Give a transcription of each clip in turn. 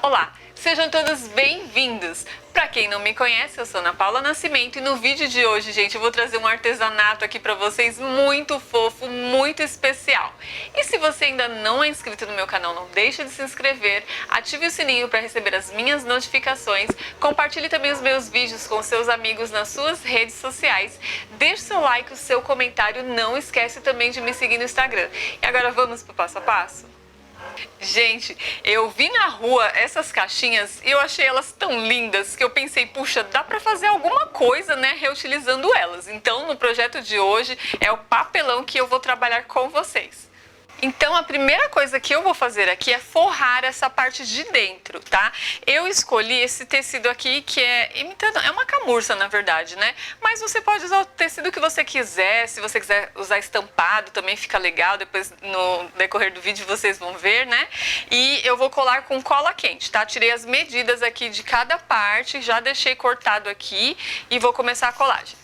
Olá, sejam todos bem-vindos! Para quem não me conhece, eu sou Ana Paula Nascimento e no vídeo de hoje, gente, eu vou trazer um artesanato aqui para vocês muito fofo, muito especial. E se você ainda não é inscrito no meu canal, não deixe de se inscrever, ative o sininho para receber as minhas notificações, compartilhe também os meus vídeos com seus amigos nas suas redes sociais, deixe seu like, o seu comentário, não esquece também de me seguir no Instagram. E agora vamos pro passo a passo? Gente, eu vi na rua essas caixinhas e eu achei elas tão lindas que eu pensei, puxa, dá pra fazer alguma coisa, né, reutilizando elas. Então, no projeto de hoje é o papelão que eu vou trabalhar com vocês. Então, a primeira coisa que eu vou fazer aqui é forrar essa parte de dentro, tá? Eu escolhi esse tecido aqui que é imitando, é uma camurça na verdade, né? Mas você pode usar o tecido que você quiser, se você quiser usar estampado também fica legal, depois no decorrer do vídeo vocês vão ver, né? E eu vou colar com cola quente, tá? Tirei as medidas aqui de cada parte, já deixei cortado aqui e vou começar a colagem.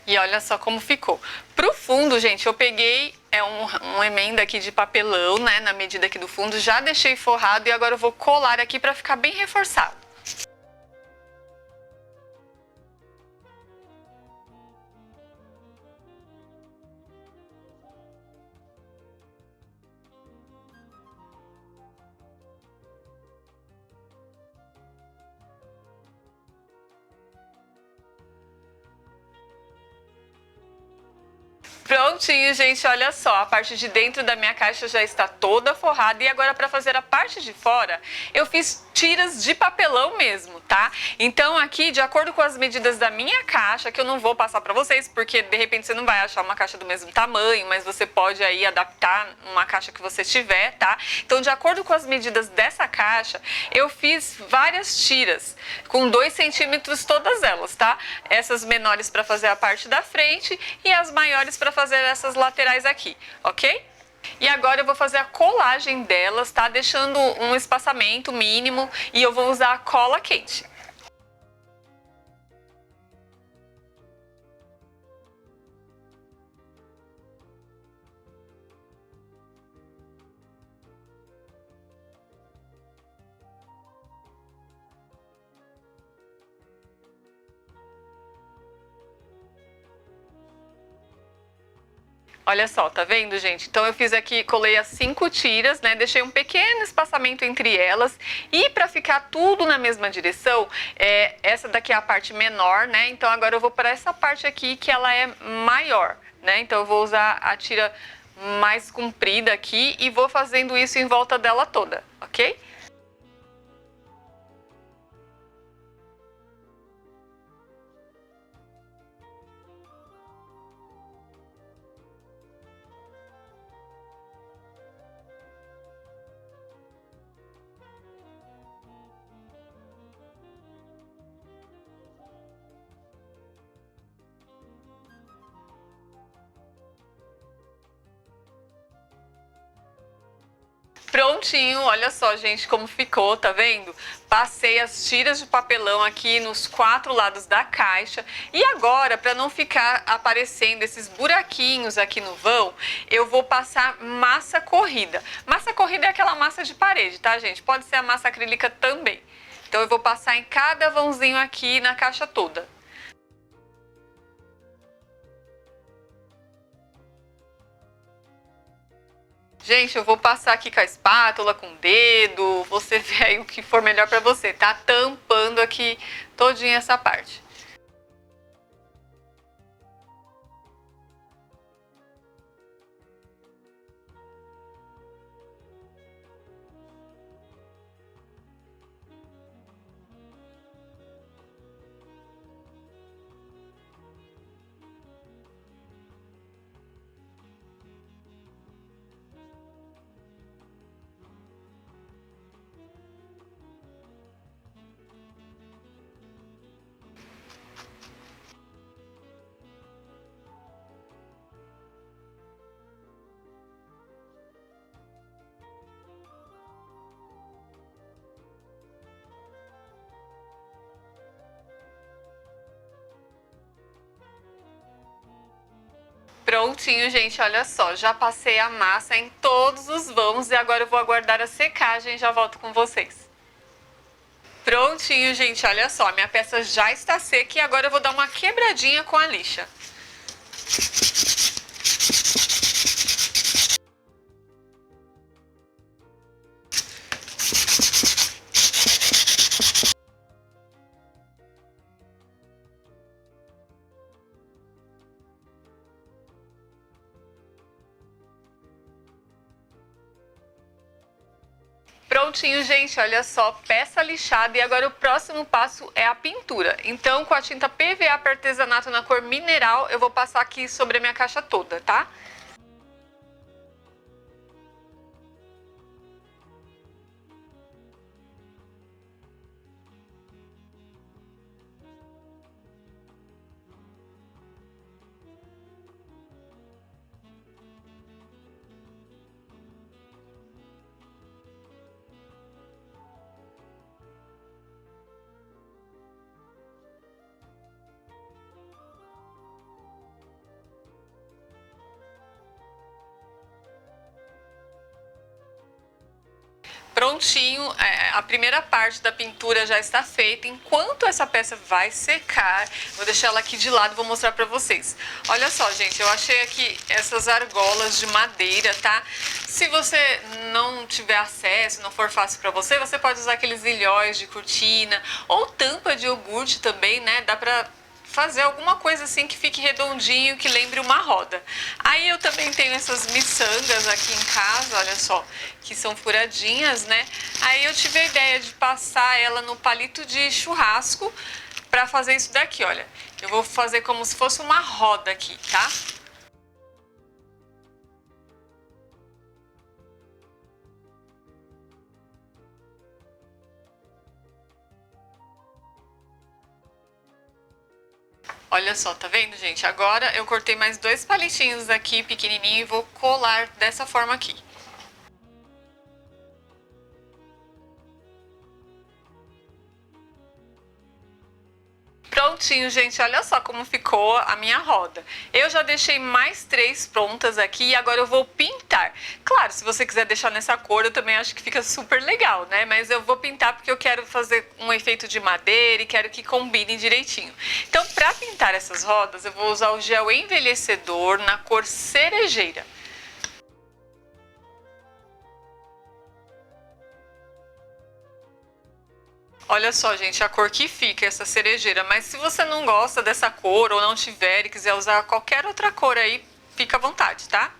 E olha só como ficou. Pro fundo, gente, eu peguei uma emenda aqui de papelão, né, na medida aqui do fundo, já deixei forrado e agora eu vou colar aqui para ficar bem reforçado. Prontinho, gente, olha só, a parte de dentro da minha caixa já está toda forrada e agora para fazer a parte de fora, eu fiz tiras de papelão mesmo, tá? Então aqui, de acordo com as medidas da minha caixa, que eu não vou passar para vocês, porque de repente você não vai achar uma caixa do mesmo tamanho, mas você pode aí adaptar uma caixa que você tiver, tá? Então, de acordo com as medidas dessa caixa, eu fiz várias tiras, com 2 centímetros todas elas, tá? Essas menores para fazer a parte da frente e as maiores para fazer essas laterais aqui, ok? E agora eu vou fazer a colagem delas, tá? Deixando um espaçamento mínimo e eu vou usar a cola quente. Olha só, tá vendo, gente? Então eu fiz aqui, colei as 5 tiras, né? Deixei um pequeno espaçamento entre elas. E para ficar tudo na mesma direção, essa daqui é a parte menor, né? Então agora eu vou para essa parte aqui que ela é maior, né? Então eu vou usar a tira mais comprida aqui e vou fazendo isso em volta dela toda, ok? Prontinho, olha só, gente, como ficou, tá vendo? Passei as tiras de papelão aqui nos 4 lados da caixa. E agora, para não ficar aparecendo esses buraquinhos aqui no vão, eu vou passar massa corrida. Massa corrida é aquela massa de parede, tá, gente? Pode ser a massa acrílica também. Então eu vou passar em cada vãozinho aqui na caixa toda. Gente, eu vou passar aqui com a espátula, com o dedo, você vê aí o que for melhor pra você, tá? Tampando aqui todinha essa parte. Prontinho, gente, olha só, já passei a massa em todos os vãos e agora eu vou aguardar a secagem e já volto com vocês. Prontinho, gente, olha só, minha peça já está seca e agora eu vou dar uma quebradinha com a lixa. Prontinho, gente, olha só, peça lixada e agora o próximo passo é a pintura. Então, com a tinta PVA para artesanato na cor mineral, eu vou passar aqui sobre a minha caixa toda, tá? Prontinho, a primeira parte da pintura já está feita. Enquanto essa peça vai secar, vou deixar ela aqui de lado e vou mostrar pra vocês. Olha só, gente, eu achei aqui essas argolas de madeira, tá? Se você não tiver acesso, não for fácil pra você, você pode usar aqueles ilhóis de cortina ou tampa de iogurte também, né? Dá pra fazer alguma coisa assim que fique redondinho, que lembre uma roda. Aí eu também tenho essas miçangas aqui em casa, olha só, que são furadinhas, né? Aí eu tive a ideia de passar ela no palito de churrasco para fazer isso daqui, olha. Eu vou fazer como se fosse uma roda aqui, tá? Olha só, tá vendo, gente? Agora eu cortei mais 2 palitinhos aqui pequenininho e vou colar dessa forma aqui. Prontinho, gente, olha só como ficou a minha roda. Eu já deixei mais 3 prontas aqui e agora eu vou pintar. Claro, se você quiser deixar nessa cor, eu também acho que fica super legal, né? Mas eu vou pintar porque eu quero fazer um efeito de madeira e quero que combine direitinho. Então, para pintar essas rodas, eu vou usar o gel envelhecedor na cor cerejeira. Olha só, gente, a cor que fica essa cerejeira. Mas se você não gosta dessa cor ou não tiver e quiser usar qualquer outra cor aí, fica à vontade, tá?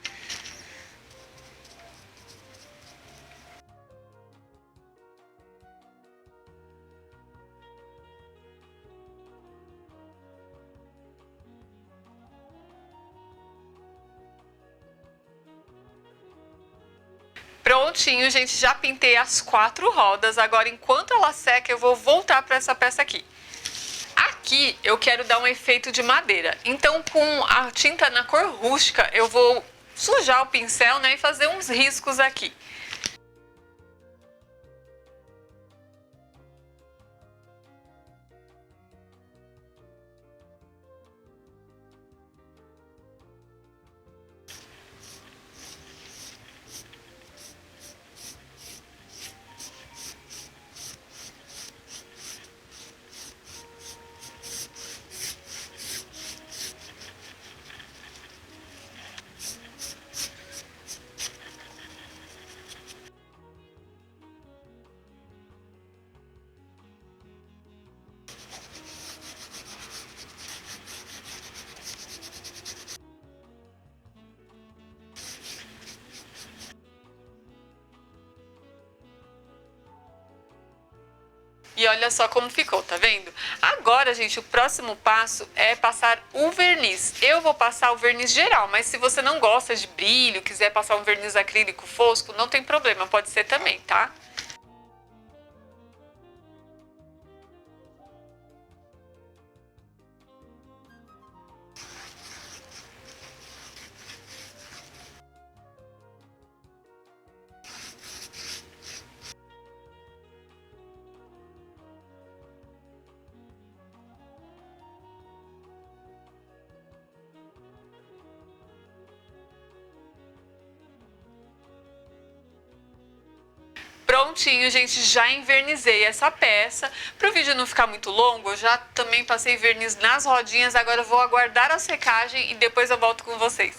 Prontinho, gente, já pintei as 4 rodas. Agora, enquanto ela seca, eu vou voltar para essa peça aqui. Aqui eu quero dar um efeito de madeira. Então, com a tinta na cor rústica, eu vou sujar o pincel, né, e fazer uns riscos aqui. E olha só como ficou, tá vendo? Agora, gente, o próximo passo é passar o verniz. Eu vou passar o verniz geral, mas se você não gosta de brilho, quiser passar um verniz acrílico fosco, não tem problema, pode ser também, tá? Prontinho, gente, já invernizei essa peça. Para o vídeo não ficar muito longo, eu já também passei verniz nas rodinhas. Agora eu vou aguardar a secagem e depois eu volto com vocês.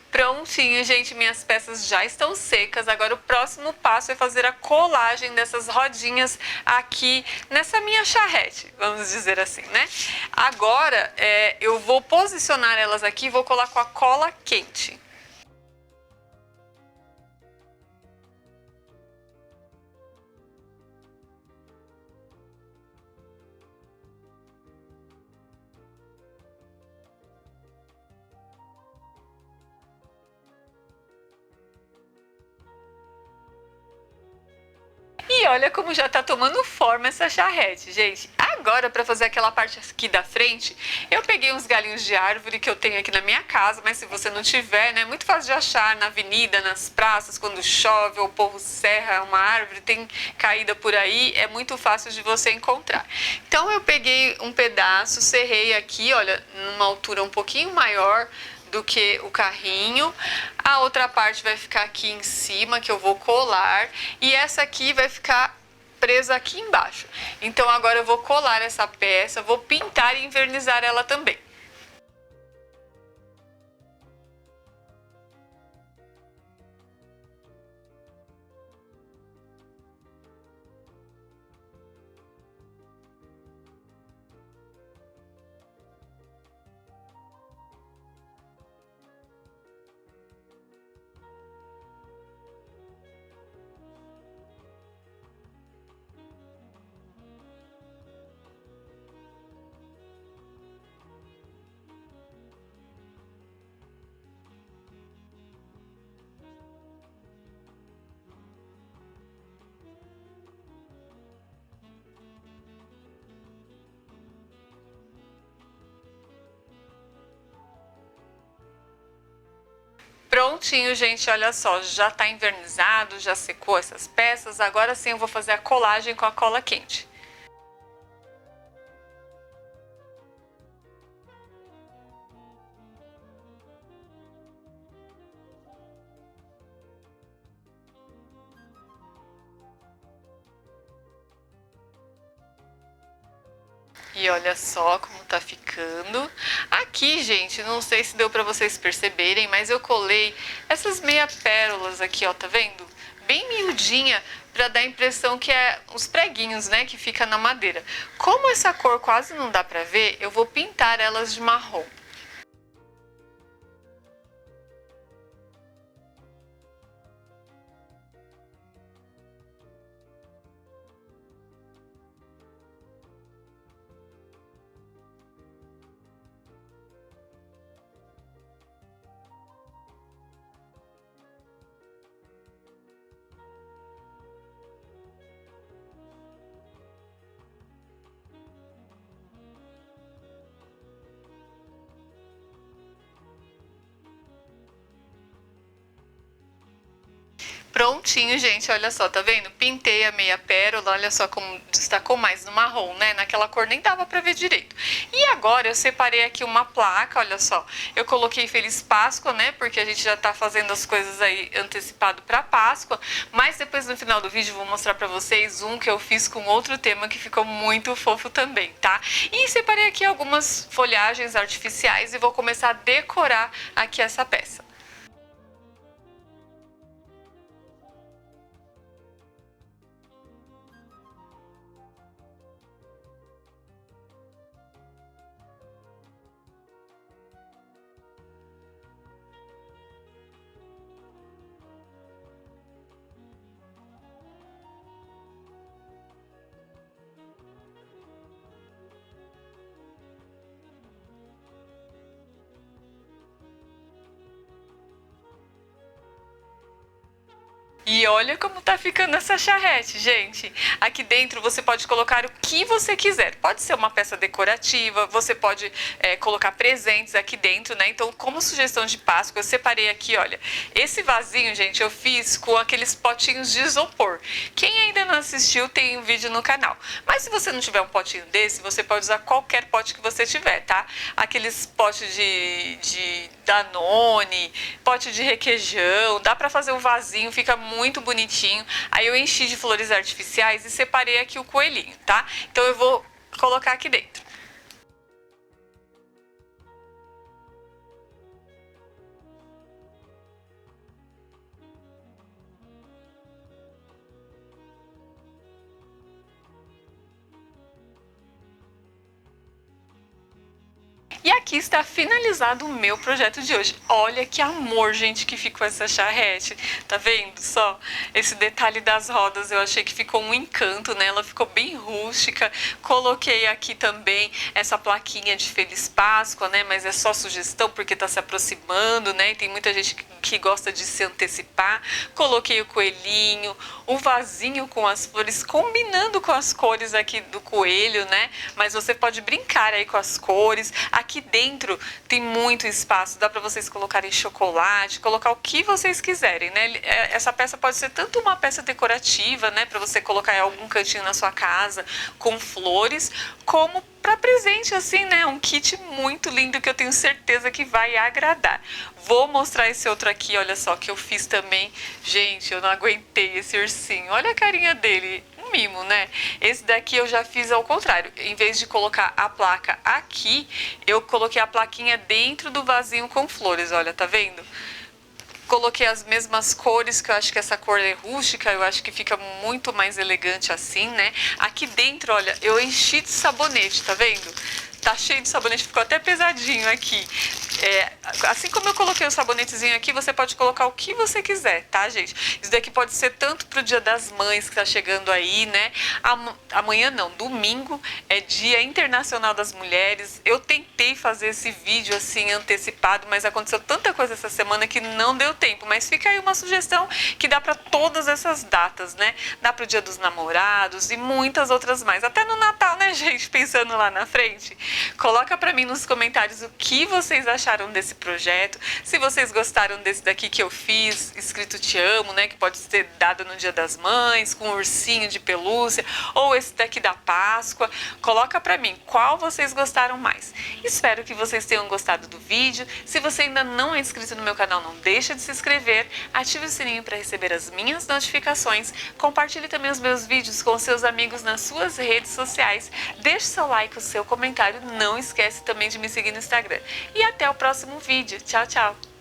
Prontinho, gente, minhas peças já estão secas. Agora o próximo passo é fazer a colagem dessas rodinhas aqui nessa minha charrete, vamos dizer assim, né? Agora eu vou posicionar elas aqui e vou colar com a cola quente. E olha como já tá tomando forma essa charrete, gente. Agora, para fazer aquela parte aqui da frente, eu peguei uns galinhos de árvore que eu tenho aqui na minha casa, mas se você não tiver, né, é muito fácil de achar na avenida, nas praças, quando chove ou o povo serra uma árvore, tem caída por aí, é muito fácil de você encontrar. Então eu peguei um pedaço, serrei aqui, olha, numa altura um pouquinho maior do que o carrinho. A outra parte vai ficar aqui em cima, que eu vou colar, e essa aqui vai ficar presa aqui embaixo. Então agora eu vou colar essa peça, vou pintar e envernizar ela também. Prontinho, gente, olha só, já tá invernizado, já secou essas peças. Agora sim eu vou fazer a colagem com a cola quente. E olha só como tá ficando. Aqui, gente, não sei se deu pra vocês perceberem, mas eu colei essas meia pérolas aqui, ó, tá vendo? Bem miudinha, pra dar a impressão que é os preguinhos, né, que fica na madeira. Como essa cor quase não dá pra ver, eu vou pintar elas de marrom. Prontinho, gente, olha só, tá vendo? Pintei a meia pérola, olha só como destacou mais no marrom, né? Naquela cor nem dava pra ver direito. E agora eu separei aqui uma placa, olha só. Eu coloquei Feliz Páscoa, né? Porque a gente já tá fazendo as coisas aí antecipado pra Páscoa. Mas depois no final do vídeo eu vou mostrar pra vocês um que eu fiz com outro tema que ficou muito fofo também, tá? E separei aqui algumas folhagens artificiais e vou começar a decorar aqui essa peça. E olha como tá ficando essa charrete, gente. Aqui dentro você pode colocar o que você quiser. Pode ser uma peça decorativa, você pode colocar presentes aqui dentro, né? Então, como sugestão de Páscoa, eu separei aqui, olha, esse vasinho, gente, eu fiz com aqueles potinhos de isopor. Quem ainda não assistiu, tem um vídeo no canal. Mas se você não tiver um potinho desse, você pode usar qualquer pote que você tiver, tá? Aqueles potes de Danone, pote de requeijão, dá pra fazer um vasinho, fica muito muito bonitinho. Aí eu enchi de flores artificiais e separei aqui o coelhinho, tá? Então eu vou colocar aqui dentro. E aqui está finalizado o meu projeto de hoje. Olha que amor, gente, que ficou essa charrete. Tá vendo só? Esse detalhe das rodas eu achei que ficou um encanto, né? Ela ficou bem rústica. Coloquei aqui também essa plaquinha de Feliz Páscoa, né? Mas é só sugestão porque tá se aproximando, né? E tem muita gente que gosta de se antecipar. Coloquei o coelhinho, o vasinho com as flores, combinando com as cores aqui do coelho, né? Mas você pode brincar aí com as cores. Aqui dentro tem muito espaço, dá para vocês colocarem chocolate, colocar o que vocês quiserem, né? Essa peça pode ser tanto uma peça decorativa, né, para você colocar em algum cantinho na sua casa com flores, como para presente assim, né? Um kit muito lindo que eu tenho certeza que vai agradar. Vou mostrar esse outro aqui, olha só, que eu fiz também. Gente, eu não aguentei esse ursinho. Olha a carinha dele. Mimo, né? Esse daqui eu já fiz ao contrário. Em vez de colocar a placa aqui, eu coloquei a plaquinha dentro do vasinho com flores, olha, tá vendo? Coloquei as mesmas cores, que eu acho que essa cor é rústica, eu acho que fica muito mais elegante assim, né? Aqui dentro, olha, eu enchi de sabonete, tá vendo? Tá cheio de sabonete, ficou até pesadinho aqui. Assim como eu coloquei o sabonetezinho aqui, você pode colocar o que você quiser, tá, gente? Isso daqui pode ser tanto pro Dia das Mães, que tá chegando aí, né? Amanhã não, domingo é Dia Internacional das Mulheres. Eu tentei fazer esse vídeo assim, antecipado, mas aconteceu tanta coisa essa semana que não deu tempo. Mas fica aí uma sugestão que dá pra todas essas datas, né? Dá pro Dia dos Namorados e muitas outras mais. Até no Natal, né, gente? Pensando lá na frente. Coloca pra mim nos comentários o que vocês acharam desse projeto, se vocês gostaram desse daqui que eu fiz, escrito Te Amo, né, que pode ser dado no Dia das Mães, com um ursinho de pelúcia, ou esse daqui da Páscoa. Coloca pra mim qual vocês gostaram mais. Espero que vocês tenham gostado do vídeo. Se você ainda não é inscrito no meu canal, não deixa de se inscrever, ative o sininho para receber as minhas notificações, compartilhe também os meus vídeos com seus amigos nas suas redes sociais, deixe seu like, o seu comentário, não esquece também de me seguir no Instagram. E até o próximo vídeo. Tchau, tchau!